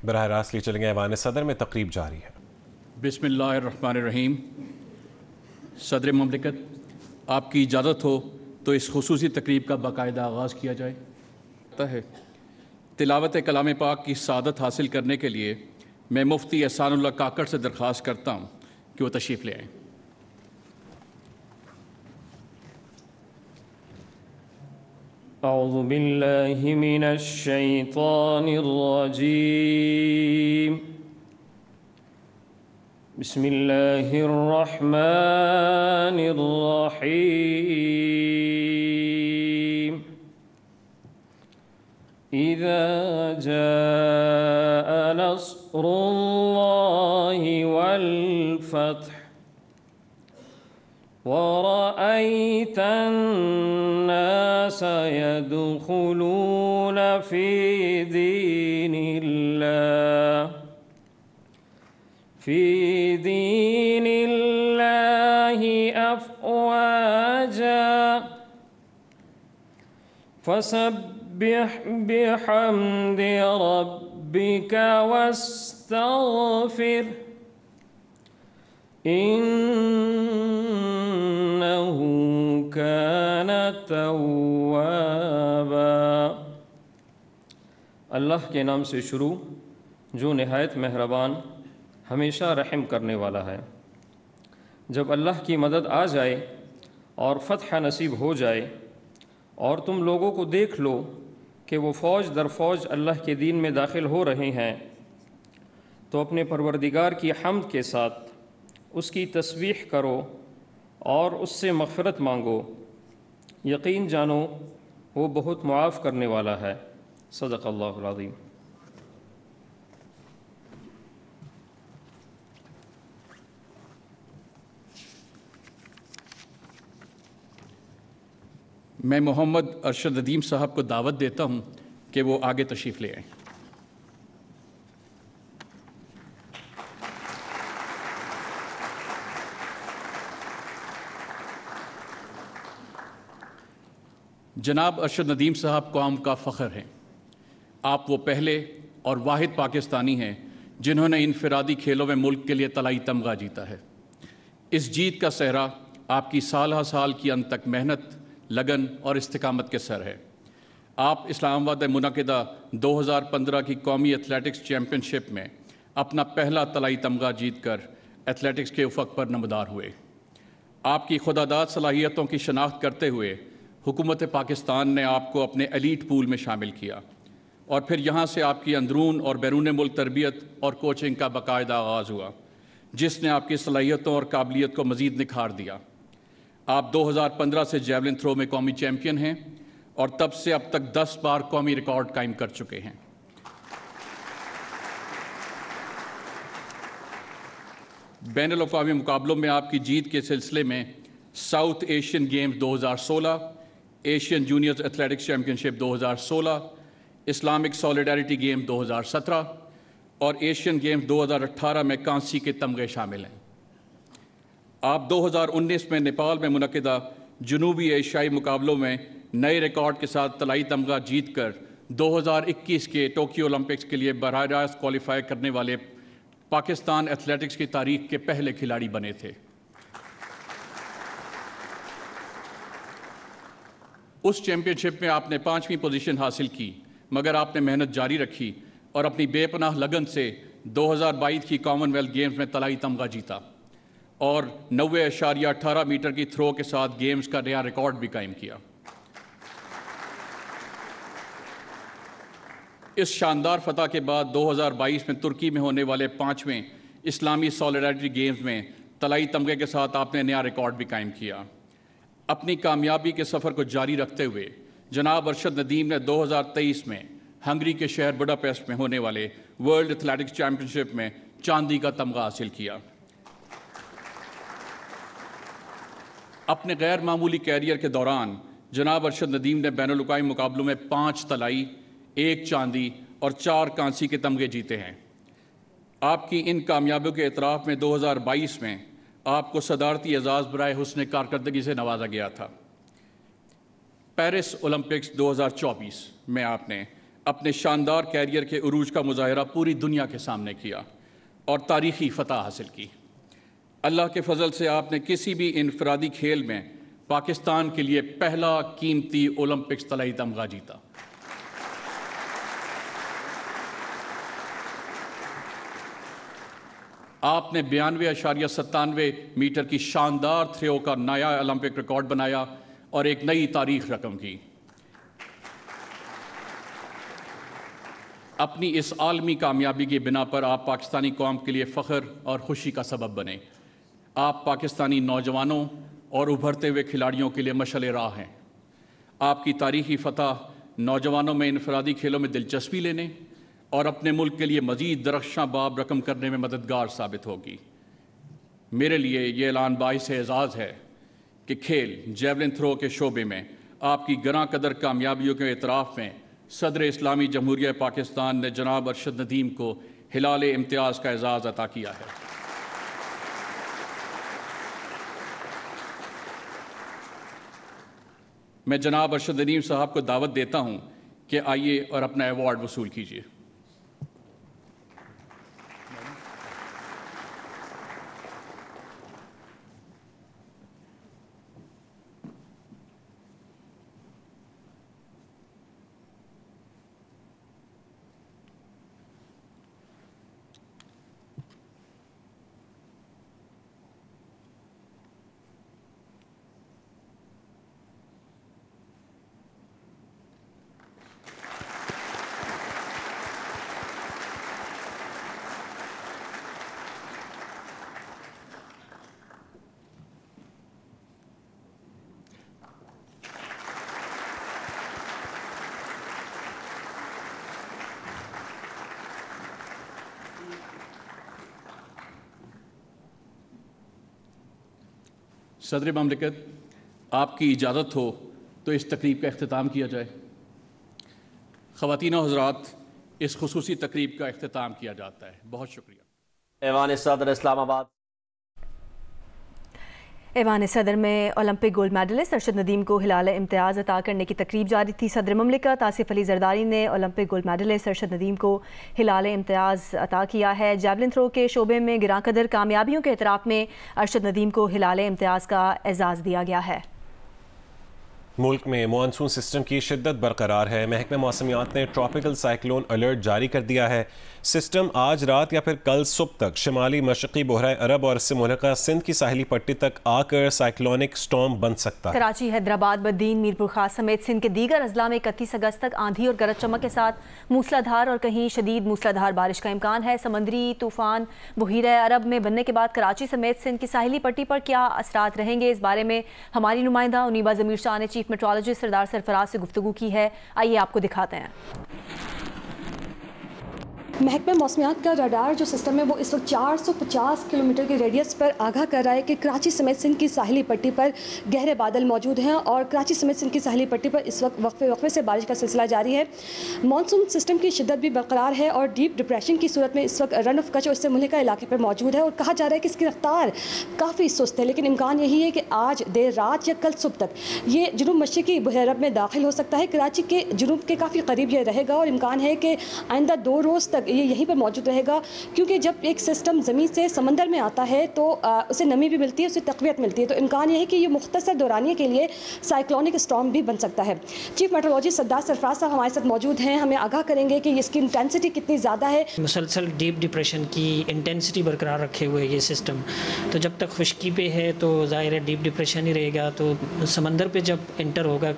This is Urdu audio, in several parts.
براہ راست لی چلیں گے ایوان صدر میں، تقریب جاری ہے۔ بسم اللہ الرحمن الرحیم۔ صدر مملکت، آپ کی اجازت ہو تو اس خصوصی تقریب کا باقاعدہ آغاز کیا جائے۔ تلاوت کلام پاک کی سعادت حاصل کرنے کے لیے میں مفتی احسان اللہ کاکڑ سے درخواست کرتا ہوں کہ وہ تشریف لے آئیں۔ اعوذ باللہ من الشیطان الرجیم، بسم اللہ الرحمن الرحیم۔ اذا جاء نصر اللہ والفتح ورأيت الناس يدخلون في دين الله أفواجا فسبح بحمد ربك واستغفر إنه كان توابا۔ اللہ کے نام سے شروع جو نہایت مہربان ہمیشہ رحم کرنے والا ہے۔ جب اللہ کی مدد آ جائے اور فتح نصیب ہو جائے اور تم لوگوں کو دیکھ لو کہ وہ فوج در فوج اللہ کے دین میں داخل ہو رہے ہیں، تو اپنے پروردگار کی حمد کے ساتھ اس کی تسبیح کرو اور اس سے مغفرت مانگو، یقین جانو وہ بہت معاف کرنے والا ہے۔ صدق اللہ العظیم۔ میں محمد ارشد ندیم صاحب کو دعوت دیتا ہوں کہ وہ آگے تشریف لے آئیں۔ جناب ارشد ندیم صاحب قوم کا فخر ہیں۔ آپ وہ پہلے اور واحد پاکستانی ہیں جنہوں نے انفرادی کھیلوں میں ملک کے لیے طلائی تمغہ جیتا ہے۔ اس جیت کا سہرا آپ کی سالہ سال کی انتک محنت، لگن اور استقامت کے سر ہے۔ آپ اسلام آباد میں منعقدہ 2015 کی قومی ایتھلیٹکس چیمپئن شپ میں اپنا پہلا طلائی تمغہ جیت کر ایتھلیٹکس کے افق پر نمودار ہوئے۔ آپ کی خودداد صلاحیتوں کی شناخت کرتے ہوئے حکومت پاکستان نے آپ کو اپنے ایلیٹ پول میں شامل کیا اور پھر یہاں سے آپ کی اندرون اور بیرون ملک تربیت اور کوچنگ کا باقاعدہ آغاز ہوا، جس نے آپ کی صلاحیتوں اور قابلیت کو مزید نکھار دیا۔ آپ 2015 سے جیولن تھرو میں قومی چیمپئن ہیں اور تب سے اب تک 10 بار قومی ریکارڈ قائم کر چکے ہیں۔ بین الاقوامی مقابلوں میں آپ کی جیت کے سلسلے میں South Asian Games 2016، Asian juniors athletics championship 2016، Islamic solidarity game 2017 اور ایشین گیمز 2018 میں کانسی کے تمغے شامل ہیں۔ آپ 2019 میں نیپال میں منعقدہ جنوبی ایشیائی مقابلوں میں نئے ریکارڈ کے ساتھ طلائی تمغہ جیت کر 2021 کے ٹوکیو اولمپکس کے لیے براہ راست کوالیفائی کرنے والے پاکستان ایتھلیٹکس کی تاریخ کے پہلے کھلاڑی بنے تھے۔ اس چیمپئن شپ میں آپ نے 5ویں پوزیشن حاصل کی، مگر آپ نے محنت جاری رکھی اور اپنی بے پناہ لگن سے 2022 کی کامن ویلتھ گیمز میں طلائی تمغہ جیتا اور 90.18 میٹر کی تھرو کے ساتھ گیمز کا نیا ریکارڈ بھی قائم کیا۔ اس شاندار فتح کے بعد 2022 میں ترکی میں ہونے والے 5ویں اسلامی سالیڈیرٹی گیمز میں طلائی تمغے کے ساتھ آپ نے نیا ریکارڈ بھی قائم کیا۔ اپنی کامیابی کے سفر کو جاری رکھتے ہوئے جناب ارشد ندیم نے 2023 میں ہنگری کے شہر بڈاپیسٹ میں ہونے والے ورلڈ ایتھلیٹکس چیمپئن شپ میں چاندی کا تمغہ حاصل کیا۔ اپنے غیر معمولی کیریئر کے دوران جناب ارشد ندیم نے بین الاقوامی مقابلوں میں 5 طلائی، 1 چاندی اور 4 کانسی کے تمغے جیتے ہیں۔ آپ کی ان کامیابیوں کے اعتراف میں 2022 میں آپ کو صدارتی اعزاز برائے حسن کارکردگی سے نوازا گیا تھا۔ پیرس اولمپکس 2024 میں آپ نے اپنے شاندار کیریئر کے عروج کا مظاہرہ پوری دنیا کے سامنے کیا اور تاریخی فتح حاصل کی۔ اللہ کے فضل سے آپ نے کسی بھی انفرادی کھیل میں پاکستان کے لیے پہلا قیمتی اولمپکس طلائی تمغہ جیتا۔ آپ نے 92.97 میٹر کی شاندار تھرو کا نیا اولمپک ریکارڈ بنایا اور ایک نئی تاریخ رقم کی۔ اپنی اس عالمی کامیابی کی بنا پر آپ پاکستانی قوم کے لیے فخر اور خوشی کا سبب بنے۔ آپ پاکستانی نوجوانوں اور ابھرتے ہوئے کھلاڑیوں کے لیے مشعل راہ ہیں۔ آپ کی تاریخی فتح نوجوانوں میں انفرادی کھیلوں میں دلچسپی لینے اور اپنے ملک کے لیے مزید درخشاں باب رقم کرنے میں مددگار ثابت ہوگی۔ میرے لیے یہ اعلان باعث اعزاز ہے کہ کھیل جیولن تھرو کے شعبے میں آپ کی گراں قدر کامیابیوں کے اعتراف میں صدر اسلامی جمہوریہ پاکستان نے جناب ارشد ندیم کو ہلال امتیاز کا اعزاز عطا کیا ہے۔ میں جناب ارشد ندیم صاحب کو دعوت دیتا ہوں کہ آئیے اور اپنا ایوارڈ وصول کیجیے۔ صدر مملکت، آپ کی اجازت ہو تو اس تقریب کا اختتام کیا جائے۔ خواتین و حضرات، اس خصوصی تقریب کا اختتام کیا جاتا ہے۔ بہت شکریہ۔ ایوان صدر اسلام آباد۔ ایوان صدر میں Olympic gold medalist Arshad Nadeem کو ہلال امتیاز عطا کرنے کی تقریب جاری تھی۔ صدر مملکت آصف علی زرداری نے Olympic gold medalist Arshad Nadeem کو ہلال امتیاز عطا کیا ہے۔ جیولن تھرو کے شعبے میں گراں قدر کامیابیوں کے اعتراف میں ارشد ندیم کو ہلال امتیاز کا اعزاز دیا گیا ہے۔ ملک میں مانسون سسٹم کی شدت برقرار ہے۔ محکمہ موسمیات نے ٹراپیکل سائیکلون الرٹ جاری کر دیا ہے۔ سسٹم آج رات یا پھر کل صبح تک شمالی مشرقی بحیرہ عرب اور اس سے ملحقہ سندھ کی ساحلی پٹی تک آ کر سائیکلونک سٹارم بن سکتا ہے۔ کراچی، حیدرآباد، بدین، میرپور خاص سمیت سندھ کے دیگر اضلاع میں 31 اگست تک آندھی اور گرج چمک کے ساتھ موسلا دھار اور کہیں شدید موسلا دھار بارش کا امکان ہے۔ سمندری طوفان بحیرہ عرب میں بننے کے بعد کراچی سمیت سندھ کی ساحلی پٹی پر کیا اثرات رہیں گے، اس بارے میں ہماری نمائندہ انیبا ضمیر شاہ نے چیف میٹرولوجسٹ سردار سرفراز سے گفتگو کی ہے۔ آئیے آپ کو دکھاتے ہیں۔ محکمہ موسمیات کا راڈار جو سسٹم ہے وہ اس وقت 450 کلومیٹر کے ریڈیس پر آگاہ کر رہا ہے کہ کراچی سمیت سندھ کی ساحلی پٹی پر گہرے بادل موجود ہیں اور کراچی سمیت سندھ کی ساحلی پٹی پر اس وقت وقفے سے بارش کا سلسلہ جاری ہے۔ مانسون سسٹم کی شدت بھی برقرار ہے اور ڈیپ ڈپریشن کی صورت میں اس وقت رن آف کچھ اور اس سے ملحقہ علاقے پر موجود ہے اور کہا جا رہا ہے کہ اس کی رفتار کافی سست ہے، لیکن امکان یہی ہے کہ آج دیر رات یا کل صبح تک یہ جنوب مشرقی بحیرہ عرب میں داخل ہو سکتا ہے۔ کراچی کے جنوب کے کافی قریب یہ رہے گا اور امکان ہے کہ آئندہ 2 روز تک یہ یہیں پر موجود رہے گا، کیونکہ جب ایک سسٹم زمین سے سمندر میں آتا ہے تو اسے نمی بھی ملتی ہے، اسے تقویت ملتی ہے، تو امکان یہ ہے کہ یہ مختصر دورانیے کے لیے سائیکلونک اسٹارم بھی بن سکتا ہے۔ چیف میٹرولوجسٹ سردار سرفراز صاحب ہمارے ساتھ موجود ہیں، ہمیں آگاہ کریں گے کہ اس کی انٹینسٹی کتنی زیادہ ہے۔ مسلسل ڈیپ ڈپریشن کی انٹینسٹی برقرار رکھے ہوئے یہ سسٹم، تو جب تک خشکی پہ ہے تو ظاہر ہے ڈیپ ڈپریشن ہی رہے گا، تو سمندر پہ جب انٹر ہوگا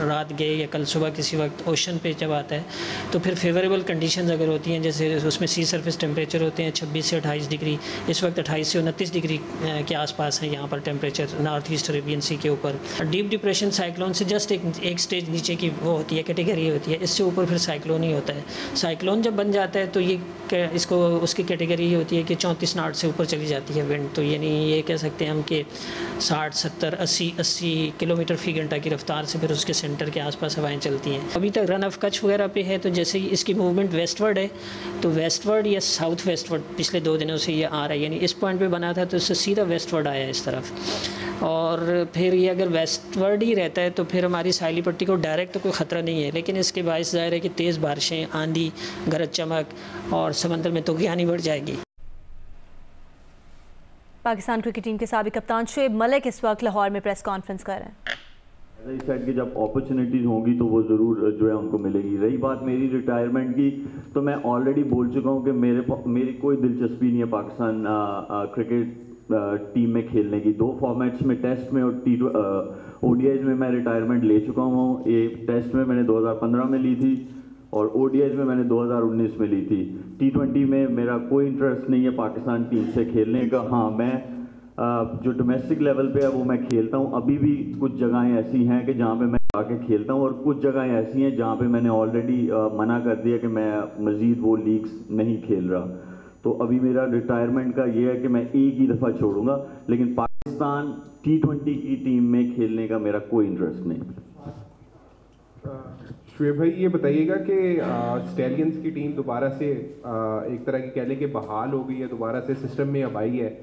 رات گئے یا کل صبح کسی وقت اوشن پہ جب آتا ہے تو پھر فیوریبل کنڈیشنز اگر ہوتی ہیں، جیسے اس میں سی سرفیس ٹیمپریچر ہوتے ہیں 26 سے 28 ڈگری، اس وقت 28 سے 29 ڈگری کے آس پاس ہیں یہاں پر ٹیمپریچر نارتھ ایسٹ عربین سی کے اوپر۔ ڈیپ ڈپریشن سائیکلون سے جسٹ ایک سٹیج نیچے کی وہ ہوتی ہے، کیٹیگری ہوتی ہے، اس سے اوپر پھر سائیکلون ہی ہوتا ہے۔ سائیکلون جب بن جاتا ہے تو یہ اس کو اس کی کیٹیگری یہ ہوتی ہے کہ 34 ناٹ سے اوپر چلی جاتی ہے ونڈ، تو یعنی یہ کہہ سکتے ہیں ہم کہ 60 70 80 کلومیٹر فی گھنٹہ کی رفتار سے پھر اس کے سینٹر کے آس پاس ہوائیں چلتی ہیں۔ ابھی تک رن آف کچھ وغیرہ پہ ہے، تو جیسے ہی اس کی موومنٹ ویسٹ ورڈ ہے تو ویسٹ ورڈ یا ساؤتھ ویسٹ ورڈ پچھلے 2 دنوں سے یہ آ رہا ہے، یعنی اس پوائنٹ پہ بنا تھا تو اس سے سیدھا ویسٹ ورڈ آیا اس طرف۔ اور پھر یہ اگر ویسٹ ورڈ ہی رہتا ہے تو پھر ہماری ساحلی پٹی کو ڈائریکٹ کوئی خطرہ نہیں ہے، لیکن اس کے باعث ظاہر ہے کہ تیز بارشیں، آندھی، گرج چمک اور سمندر میں طغیانی بڑھ جائے گی۔ پاکستان کرکٹ ٹیم کے سابق کپتان شعیب ملک اس وقت لاہور میں پریس کانفرنس کر رہے ہیں۔ اس سائڈ کی جب اپرچونیٹیز ہوں گی تو وہ ضرور جو ہے ہم کو ملے گی۔ رہی بات میری ریٹائرمنٹ کی تو میں آلریڈی بول چکا ہوں کہ میری کوئی دلچسپی نہیں ہے پاکستان کرکٹ ٹیم میں کھیلنے کی۔ 2 فارمیٹس میں، ٹیسٹ میں اور او ڈی آئیز میں میں ریٹائرمنٹ لے چکا ہوں۔ ایک ٹیسٹ میں نے 2015 میں لی تھی اور او ڈی آئیز میں نے 2019 میں لی تھی۔ T20 میں میرا کوئی انٹرسٹ نہیں ہے پاکستان ٹیم سے کھیلنے کا۔ ہاں، میں جو ڈومیسٹک لیول پہ ہے وہ میں کھیلتا ہوں۔ ابھی بھی کچھ جگہیں ایسی ہیں کہ جہاں پہ میں جا کے کھیلتا ہوں، اور کچھ جگہیں ایسی ہیں جہاں پہ میں نے آلریڈی منع کر دیا کہ میں مزید وہ لیگز نہیں کھیل رہا۔ تو ابھی میرا ریٹائرمنٹ کا یہ ہے کہ میں ایک ہی دفعہ چھوڑوں گا، لیکن پاکستان T20 کی ٹیم میں کھیلنے کا میرا کوئی انٹرسٹ نہیں۔ شعیب بھائی یہ بتائیے گا کہ اسٹیلینز کی ٹیم دوبارہ سے ایک طرح کی کہہ لیں کہ بحال ہو گئی ہے، دوبارہ سے سسٹم میں اب آئی ہے،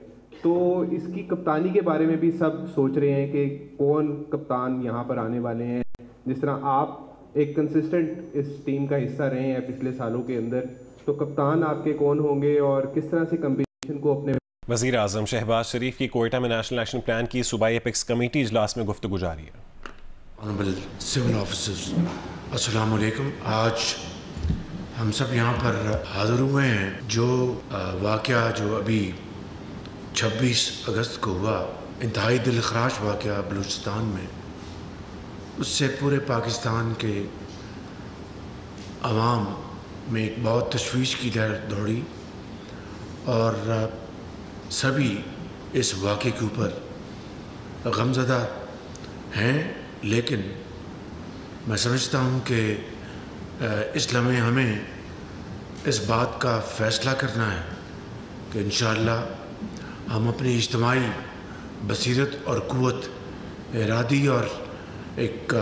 تو اس کی کپتانی کے بارے میں بھی سب سوچ رہے ہیں کہ کون کپتان یہاں پر آنے والے ہیں۔ جس طرح آپ ایک کنسسٹنٹ اس ٹیم کا حصہ رہے ہیں پچھلے سالوں کے اندر، تو کپتان آپ کے کون ہوں گے اور کس طرح سے کمپٹیشن کو اپنے؟ وزیر اعظم شہباز شریف کی کوئٹہ میں نیشنل ایکشن پلان کی صوبائی ایپیکس کمیٹی اجلاس میں گفتگو جاری ہے۔ آنریبل سول آفیسرز، السلام علیکم۔ آج ہم سب یہاں پر حاضر ہوئے ہیں۔ جو واقعہ جو ابھی 26 اگست کو ہوا، انتہائی دلخراش واقعہ بلوچستان میں، اس سے پورے پاکستان کے عوام میں ایک بہت تشویش کی لہر دوڑی، اور سبھی اس واقعے کے اوپر غمزدہ ہیں۔ لیکن میں سمجھتا ہوں کہ اس لمحے ہمیں اس بات کا فیصلہ کرنا ہے کہ انشاءاللہ ہم اپنی اجتماعی بصیرت اور قوت ارادی اور ایک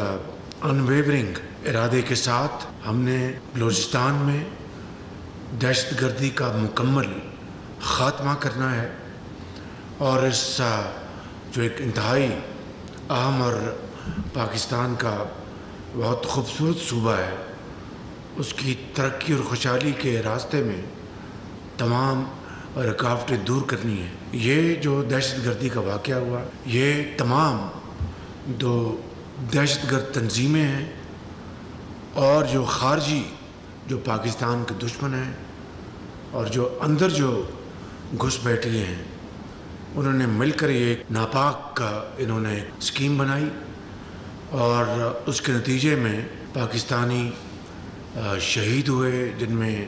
انویورنگ ارادے کے ساتھ ہم نے بلوچستان میں دہشت گردی کا مکمل خاتمہ کرنا ہے، اور اس جو ایک انتہائی اہم اور پاکستان کا بہت خوبصورت صوبہ ہے، اس کی ترقی اور خوشحالی کے راستے میں تمام رکاوٹیں دور کرنی ہے۔ یہ جو دہشت گردی کا واقعہ ہوا، یہ تمام جو دہشت گرد تنظیمیں ہیں اور جو خارجی جو پاکستان کے دشمن ہیں اور جو اندر جو گھس بیٹھے ہیں، انہوں نے مل کر یہ ایک ناپاک کا انہوں نے اسکیم بنائی، اور اس کے نتیجے میں پاکستانی شہید ہوئے، جن میں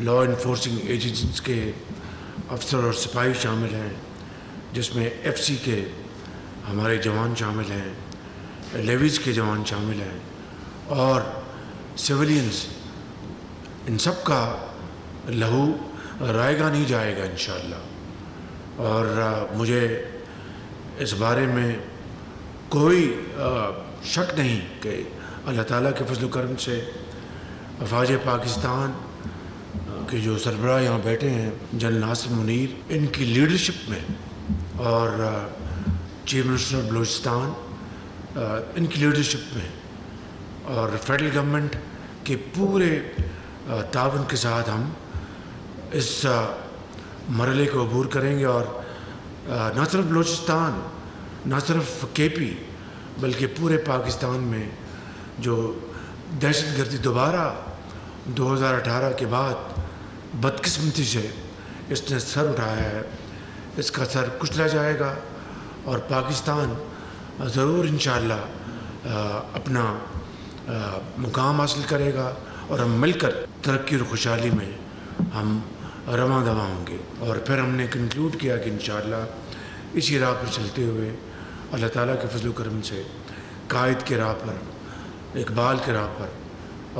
لا انفورسنگ ایجنسیز کے افسر اور سپاہی شامل ہیں، جس میں ایف سی کے ہمارے جوان شامل ہیں، لیویز کے جوان شامل ہیں، اور سویلینز۔ ان سب کا لہو رائے گا نہیں جائے گا انشاءاللہ، اور مجھے اس بارے میں کوئی شک نہیں کہ اللہ تعالیٰ کے فضل و کرم سے افواج پاکستان کے جو سربراہ یہاں بیٹھے ہیں جنرل ناصر منیر، ان کی لیڈرشپ میں، اور چیف منسٹر بلوچستان ان کی لیڈرشپ میں، اور فیڈرل گورنمنٹ کے پورے تعاون کے ساتھ ہم اس مرحلے کو عبور کریں گے، اور نہ صرف بلوچستان، نہ صرف کے پی، بلکہ پورے پاکستان میں جو دہشت گردی دوبارہ 2018 کے بعد بدقسمتی سے اس نے سر اٹھایا ہے، اس کا سر کچلا جائے گا، اور پاکستان ضرور انشاءاللہ اپنا مقام حاصل کرے گا، اور ہم مل کر ترقی اور خوشحالی میں ہم رواں دواں ہوں گے۔ اور پھر ہم نے کنکلوڈ کیا کہ انشاءاللہ اسی راہ پر چلتے ہوئے اللہ تعالیٰ کے فضل و کرم سے قائد کے راہ پر، اقبال کے راہ پر،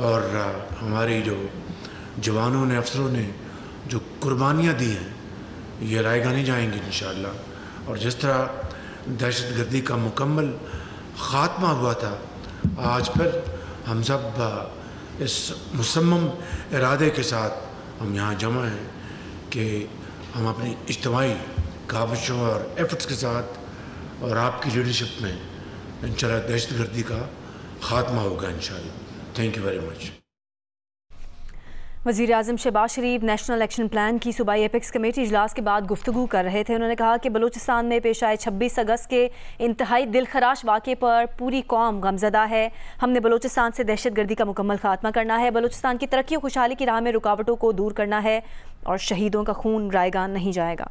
اور ہماری جو جوانوں نے، افسروں نے جو قربانیاں دی ہیں، یہ رائے گانے جائیں گی انشاءاللہ۔ اور جس طرح دہشت گردی کا مکمل خاتمہ ہوا تھا، آج پھر ہم سب اس مصمم ارادے کے ساتھ ہم یہاں جمع ہیں کہ ہم اپنی اجتماعی کاوشوں اور ایفرٹس کے ساتھ اور آپ کی لیڈرشپ میں انشاءاللہ دہشت گردی کا خاتمہ ہوگا انشاءاللہ. Thank you very much. وزیر اعظم شہباز شریف نیشنل ایکشن پلان کی صوبائی ایپیکس کمیٹی اجلاس کے بعد گفتگو کر رہے تھے. انہوں نے کہا کہ بلوچستان میں پیش آئے 26 اگست کے انتہائی دلخراش واقعے پر پوری قوم غمزدہ ہے. ہم نے بلوچستان سے دہشت گردی کا مکمل خاتمہ کرنا ہے, بلوچستان کی ترقی و خوشحالی کی راہ میں رکاوٹوں کو دور کرنا ہے اور شہیدوں کا خون رائیگان نہیں جائے گا.